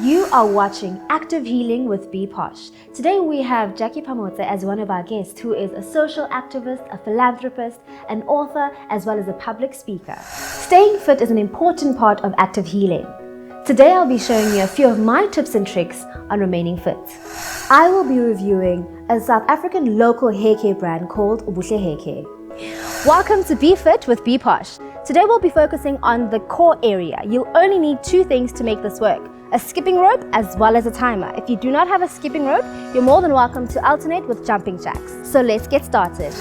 You are watching Active Healing with BHEEPOSH. Today we have Jackie Phamotse as one of our guests, who is a social activist, a philanthropist, an author, as well as a public speaker. Staying fit is an important part of active healing. Today I'll be showing you a few of my tips and tricks on remaining fit. I will be reviewing a South African local haircare brand called Ubuhle Haircare. Welcome to Be Fit with BHEEPOSH. Today we'll be focusing on the core area. You'll only need two things to make this work: a skipping rope as well as a timer. If you do not have a skipping rope, you're more than welcome to alternate with jumping jacks. So let's get started.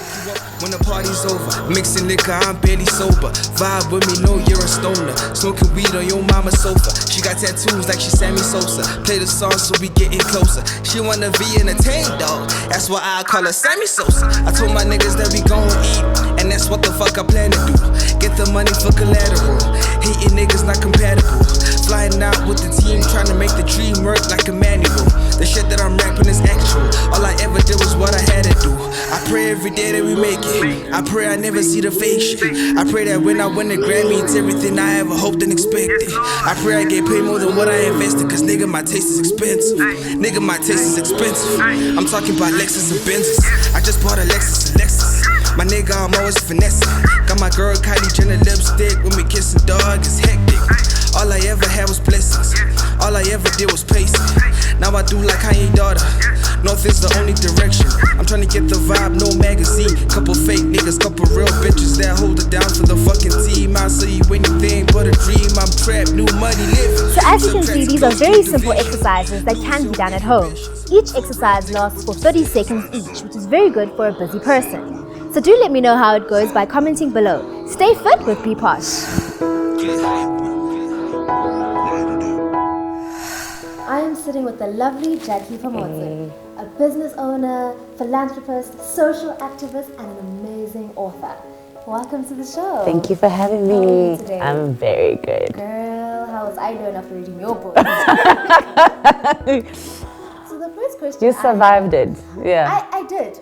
When the party's over, mixing liquor, I'm barely sober. Vibe with me, know you're a stoner. Smoking weed on your mama's sofa. She got tattoos like she Sammy Sosa. Play the song so we getting closer. She wanna be entertained, dog. That's why I call her Sammy Sosa. I told my niggas that we gon' eat, and that's what the fuck I plan to do. Get the money for collateral. Hating niggas not compatible. Flying out with the team, trying to make the dream work like a manual. The shit that I'm rapping is actual. All I ever did was what I had to do. I pray every day that we make it. I pray I never see the fake shit. I pray that when I win the Grammy, it's everything I ever hoped and expected. I pray I get paid more than what I invested, cause nigga, my taste is expensive. Nigga, my taste is expensive. I'm talking about Lexus and Benzes. I just bought a Lexus and Lexus. My nigga, I'm always finessing. Got my girl Kylie Jenner lipstick. When we kissing, dog, it's hectic. All I ever had was blessings. All I ever did was pacing. Now I do like Kanye daughter. North is the only direction. I'm trying to get the vibe, no magazine. Couple fake niggas, couple real bitches that hold it down for the fucking team. I'll see you anything but a dream. I'm trapped, new money living. So as you can see, these are very simple exercises that can be done at home. Each exercise lasts for 30 seconds each, which is very good for a busy person. So do let me know how it goes by commenting below. Stay fit with BHEEPOSH. I am sitting with the lovely Jackie Phamotse, a business owner, philanthropist, social activist, and an amazing author. Welcome to the show. Thank you for having How are me. you today? I'm very good. Girl, how was I doing after reading your book? So the first question You survived it. Yeah. I did.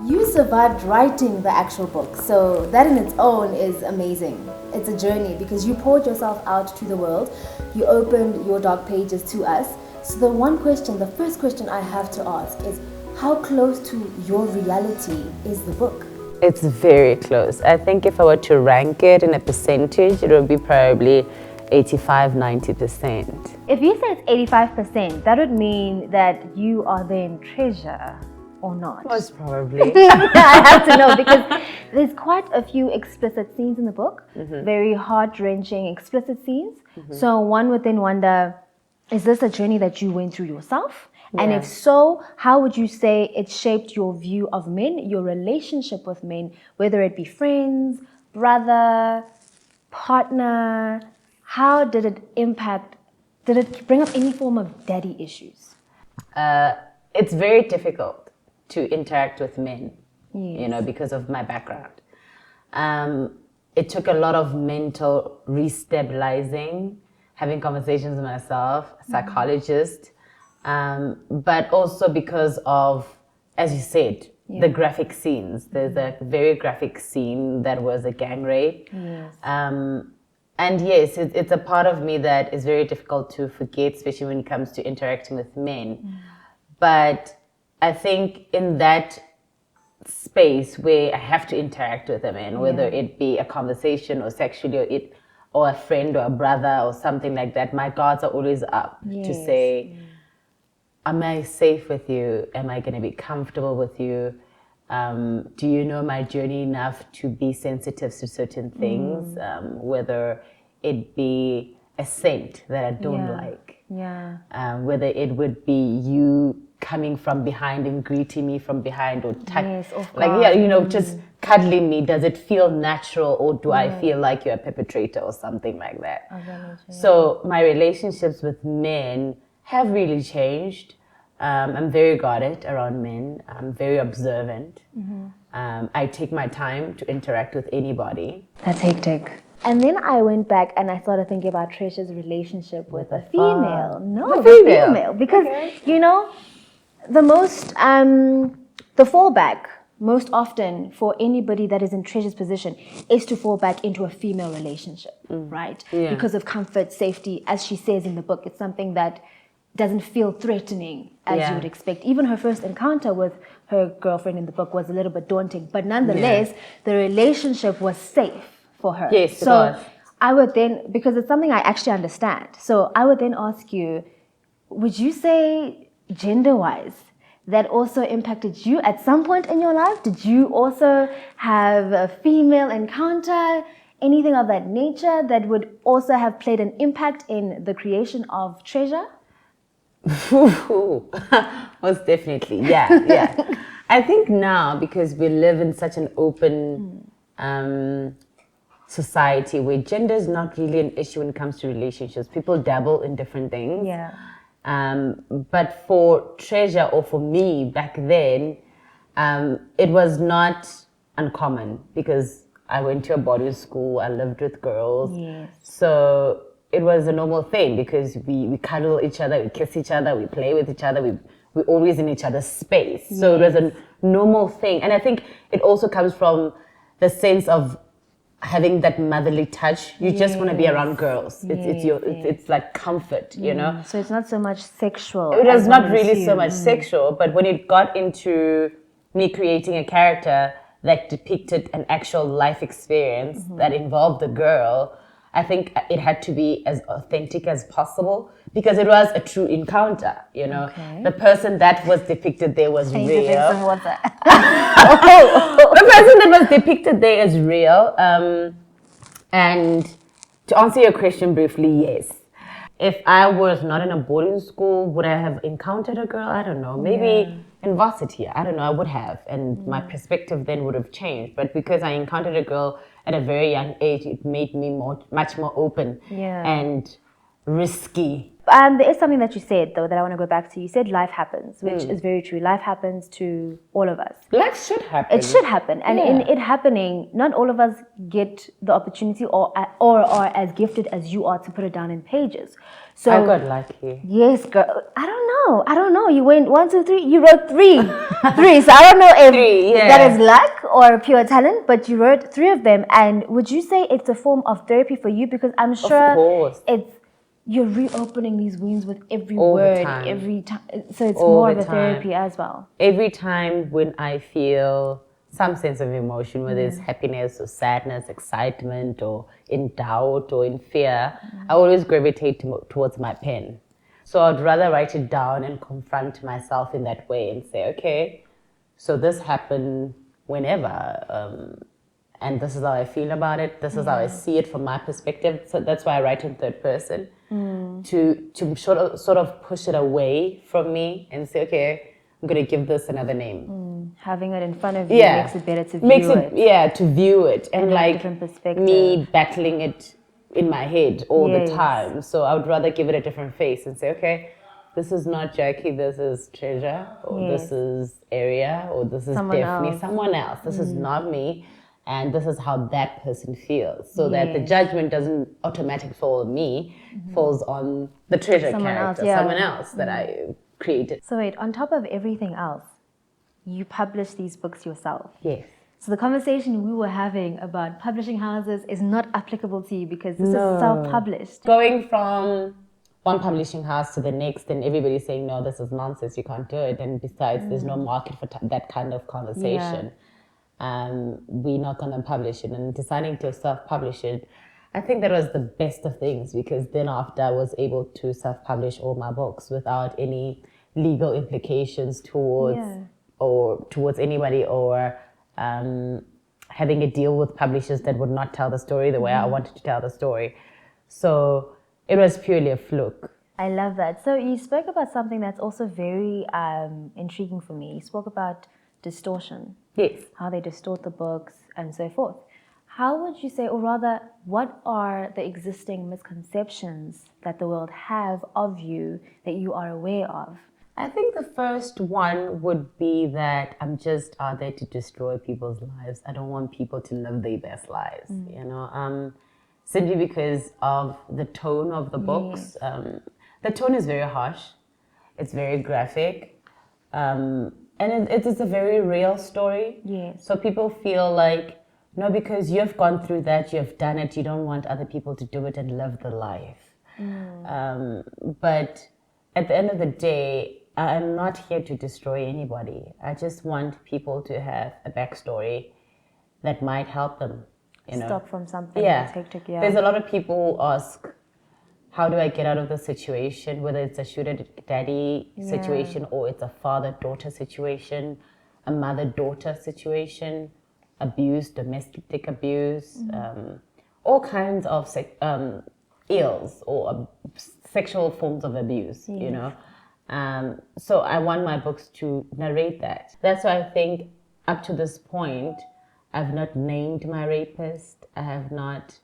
You survived writing the actual book, so that in its own is amazing. It's a journey because you poured yourself out to the world. You opened your dark pages to us. So the first question I have to ask is, how close to your reality is the book? It's very close. I think if I were to rank it in a percentage, it would be probably 85-90%. If you say it's 85%, that would mean that you are then treasure. Or not? Most probably. I have to know because there's quite a few explicit scenes in the book, very heart-wrenching explicit scenes. So one would then wonder, is this a journey that you went through yourself? Yeah. And if so, how would you say it shaped your view of men, your relationship with men, whether it be friends, brother, partner? How did it impact, did it bring up any form of daddy issues? It's very difficult to interact with men, Yes. you know, because of my background. It took a lot of mental restabilizing, having conversations with myself, a psychologist, but also because of, as you said, the graphic scenes. There's a very graphic scene that was a gang rape. Yes. And yes, it's a part of me that is very difficult to forget, especially when it comes to interacting with men. But I think in that space where I have to interact with a man, whether it be a conversation or sexually or a friend or a brother or something like that, my guards are always up to say, am I safe with you? Am I going to be comfortable with you? Do you know my journey enough to be sensitive to certain things, whether it be a scent that I don't like, whether it would be you coming from behind and greeting me from behind or just cuddling me. Does it feel natural, or do I feel like you're a perpetrator or something like that? So my relationships with men have really changed. I'm very guarded around men. I'm very observant. I take my time to interact with anybody. That's hectic. And then I went back and I started thinking about Tresha's relationship with a female. No, the female. Because, you know, the fallback most often for anybody that is in Treasure's position is to fall back into a female relationship, right? Yeah. Because of comfort, safety, as she says in the book. It's something that doesn't feel threatening as you would expect. Even her first encounter with her girlfriend in the book was a little bit daunting, but nonetheless, the relationship was safe for her. Yes, it so was. I would then, because it's something I actually understand, so I would then ask you, would you say gender-wise, that also impacted you at some point in your life? Did you also have a female encounter, anything of that nature that would also have played an impact in the creation of Treasure? Most definitely, yeah. I think now, because we live in such an open society where gender is not really an issue when it comes to relationships. People dabble in different things. Yeah. But for Treasure, or for me back then, it was not uncommon because I went to a boarding school, I lived with girls. Yes. So it was a normal thing because we cuddle each other, we kiss each other, we play with each other, we're always in each other's space. So it was a normal thing. And I think it also comes from the sense of having that motherly touch. You just want to be around girls. It's like comfort, you know. So it's not so much sexual. It was as not one really so assumes. much sexual, but when it got into me creating a character that depicted an actual life experience that involved a girl, I think it had to be as authentic as possible because it was a true encounter, you know. Okay. The person that was depicted there was I need to drink real. some water. The person that was depicted there is real. And to answer your question briefly, yes. If I was not in a boarding school, would I have encountered a girl? I don't know. Maybe in varsity, I don't know, I would have. And my perspective then would have changed. But because I encountered a girl at a very young age, it made me much more open and risky. There is something that you said, though, that I want to go back to. You said life happens, which is very true. Life happens to all of us. Life should happen. It should happen. And in it happening, not all of us get the opportunity or are as gifted as you are to put it down in pages. So I got lucky. Yes, girl. I don't know. You went 1, 2, 3. You wrote 3. 3. So I don't know if that is luck or pure talent, but you wrote 3 of them. And would you say it's a form of therapy for you? Because I'm sure you're reopening these wounds with every word, every time. So it's more of a therapy as well. Every time when I feel some sense of emotion, whether it's happiness or sadness, excitement or in doubt or in fear, I always gravitate towards my pen. So I'd rather write it down and confront myself in that way and say, okay, so this happened whenever, and this is how I feel about it. This is how I see it from my perspective. So that's why I write in third person to sort of push it away from me and say, okay, I'm going to give this another name. Having it in front of you makes it better to view it. Yeah, to view it. And like different perspective. Me battling it in my head all the time. So I would rather give it a different face and say, okay, this is not Jackie, this is Treasure, or this is Aria, or this is Daphne, someone else. This is not me. And this is how that person feels. So that the judgment doesn't automatically fall on me, falls on the Treasure character, someone else that I created. So wait, on top of everything else, you publish these books yourself. Yes. So the conversation we were having about publishing houses is not applicable to you because this is self-published. Going from one publishing house to the next and everybody's saying, no, this is nonsense, you can't do it. And besides, there's no market for that kind of conversation. We're not going to publish it. And deciding to self-publish it, I think that was the best of things because then after I was able to self-publish all my books without any legal implications towards anybody or having a deal with publishers that would not tell the story the way I wanted to tell the story. So it was purely a fluke. I love that. So you spoke about something that's also very intriguing for me. You spoke about distortion. Yes. How they distort the books and so forth. How would you say, or rather, what are the existing misconceptions that the world have of you that you are aware of? I think the first one would be that I'm just out there to destroy people's lives. I don't want people to live their best lives, you know, simply because of the tone of the books. The tone is very harsh. It's very graphic. And it is a very real story. Yes. So people feel like, no, because you've gone through that, you've done it, you don't want other people to do it and live the life. But at the end of the day, I'm not here to destroy anybody. I just want people to have a backstory that might help them. Stop from something Yeah. that's hectic. Yeah. There's a lot of people who ask, how do I get out of the situation, whether it's a sugar daddy situation or it's a father-daughter situation, a mother-daughter situation, abuse, domestic abuse, all kinds of ills or sexual forms of abuse, you know. So I want my books to narrate that. That's why I think up to this point, I've not named my rapist. I have not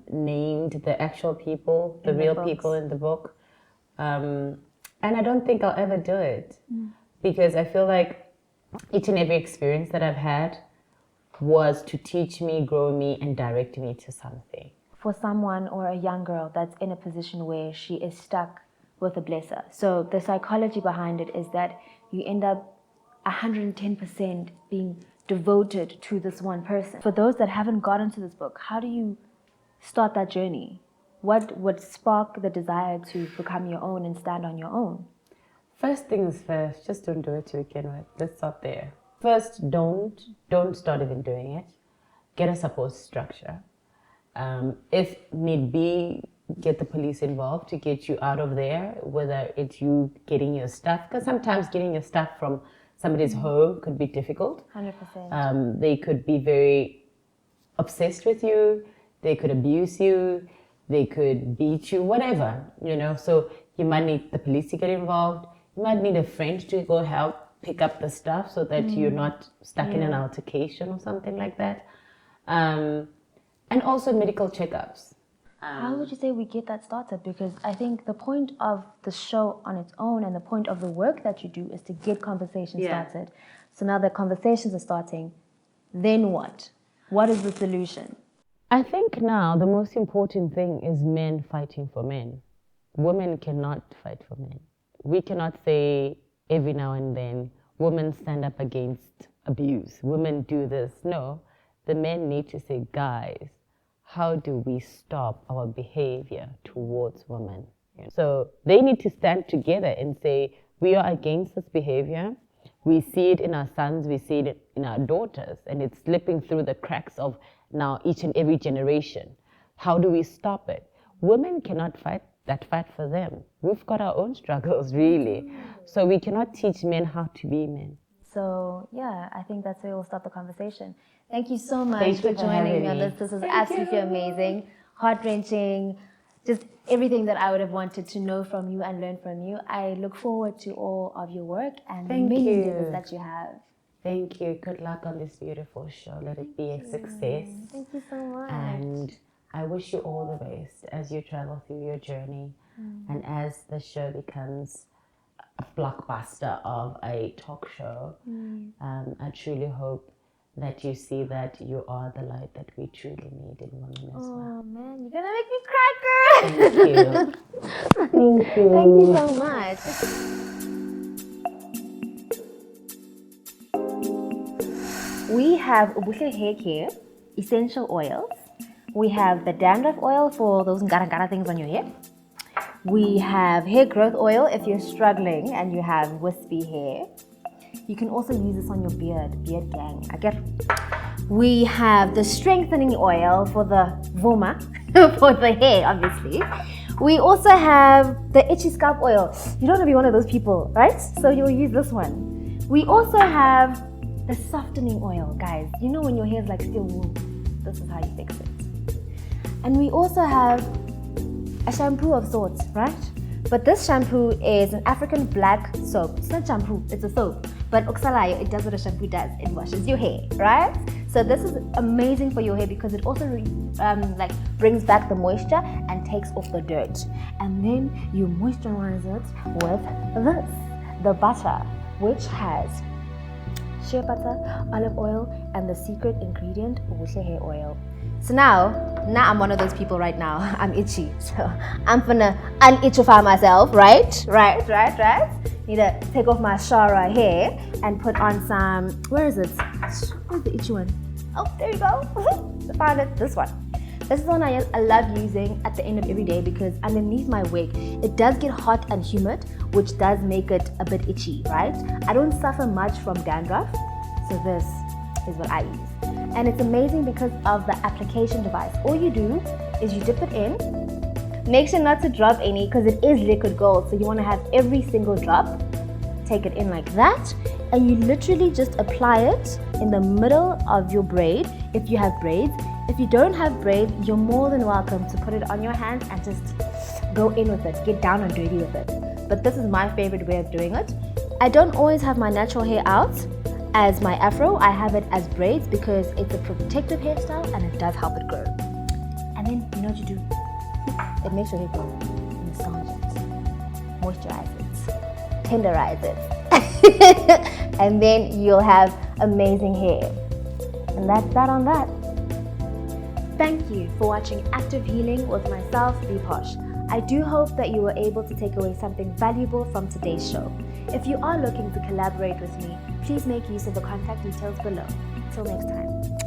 named the actual people, the real people in the book. And I don't think I'll ever do it because I feel like each and every experience that I've had was to teach me, grow me, and direct me to something. For someone or a young girl that's in a position where she is stuck with a blesser. So the psychology behind it is that you end up 110% being devoted to this one person. For those that haven't gotten to this book, how do you start that journey? What would spark the desire to become your own and stand on your own? First things first, just don't do it to begin with. Let's start there. First, don't start even doing it. Get a support structure. If need be, get the police involved to get you out of there, whether it's you getting your stuff, because sometimes getting your stuff from somebody's home could be difficult. 100%. They could be very obsessed with you, they could abuse you, they could beat you, whatever, you know. So you might need the police to get involved, you might need a friend to go help pick up the stuff so that you're not stuck in an altercation or something like that. And also medical checkups. How would you say we get that started? Because I think the point of the show on its own and the point of the work that you do is to get conversations started. So now that conversations are starting, then what? What is the solution? I think now the most important thing is men fighting for men. Women cannot fight for men. We cannot say every now and then, women stand up against abuse, women do this. No, the men need to say, guys, how do we stop our behavior towards women? So they need to stand together and say, we are against this behavior. We see it in our sons, we see it in our daughters, and it's slipping through the cracks of now each and every generation. How do we stop it? Women cannot fight for them. We've got our own struggles, really. So we cannot teach men how to be men. So yeah, I think that's where we'll start the conversation. Thank you so much for joining me on this. This is absolutely amazing, heart-wrenching, just everything that I would have wanted to know from you and learn from you. I look forward to all of your work and the many endeavors that you have. Thank you. Good luck on this beautiful show. Let it be a success. Thank you so much. And I wish you all the best as you travel through your journey and as the show becomes a blockbuster of a talk show. I truly hope that you see that you are the light that we truly need in women as well. Oh man, you're gonna make me cry, girl. Thank you. Thank you. Thank you so much. We have Ubuhle Haircare essential oils. We have the dandruff oil for those ngara things on your hair. We have hair growth oil if you're struggling and you have wispy hair. You can also use this on your beard gang. We have the strengthening oil for the voma, for the hair, obviously. We also have the itchy scalp oil. You don't want to be one of those people, right? So you'll use this one. We also have the softening oil, guys. You know when your hair is like steel wool, this is how you fix it. And we also have a shampoo of sorts, right? But this shampoo is an African black soap. It's not shampoo, it's a soap. But oxalayo, it does what a shampoo does. It washes your hair, right? So this is amazing for your hair because it also brings back the moisture and takes off the dirt. And then you moisturize it with this, the butter, which has shea butter, olive oil, and the secret ingredient, Ubuhle hair oil. So now I'm one of those people right now. I'm itchy, so I'm gonna unitchify myself, right? need to take off my Shara hair and put on some, where is it? Where's the itchy one? Oh, there you go. I found it, this one. This is one I love using at the end of every day because underneath my wig, it does get hot and humid, which does make it a bit itchy, right? I don't suffer much from dandruff, so this is what I use. And it's amazing because of the application device. All you do is you dip it in. Make sure not to drop any because it is liquid gold, so you want to have every single drop. Take it in like that, and you literally just apply it in the middle of your braid if you have braids. If you don't have braids, you're more than welcome to put it on your hands and just go in with it, get down and dirty with it. But this is my favorite way of doing it. I don't always have my natural hair out as my afro. I have it as braids because it's a protective hairstyle and it does help it grow. And then, you know what you do? It makes your hair grow. Massage it, moisturize it, tenderize it. And then you'll have amazing hair. And that's that on that. Thank you for watching Active Healing with myself, BHEEPOSH. I do hope that you were able to take away something valuable from today's show. If you are looking to collaborate with me, please make use of the contact details below. Till next time.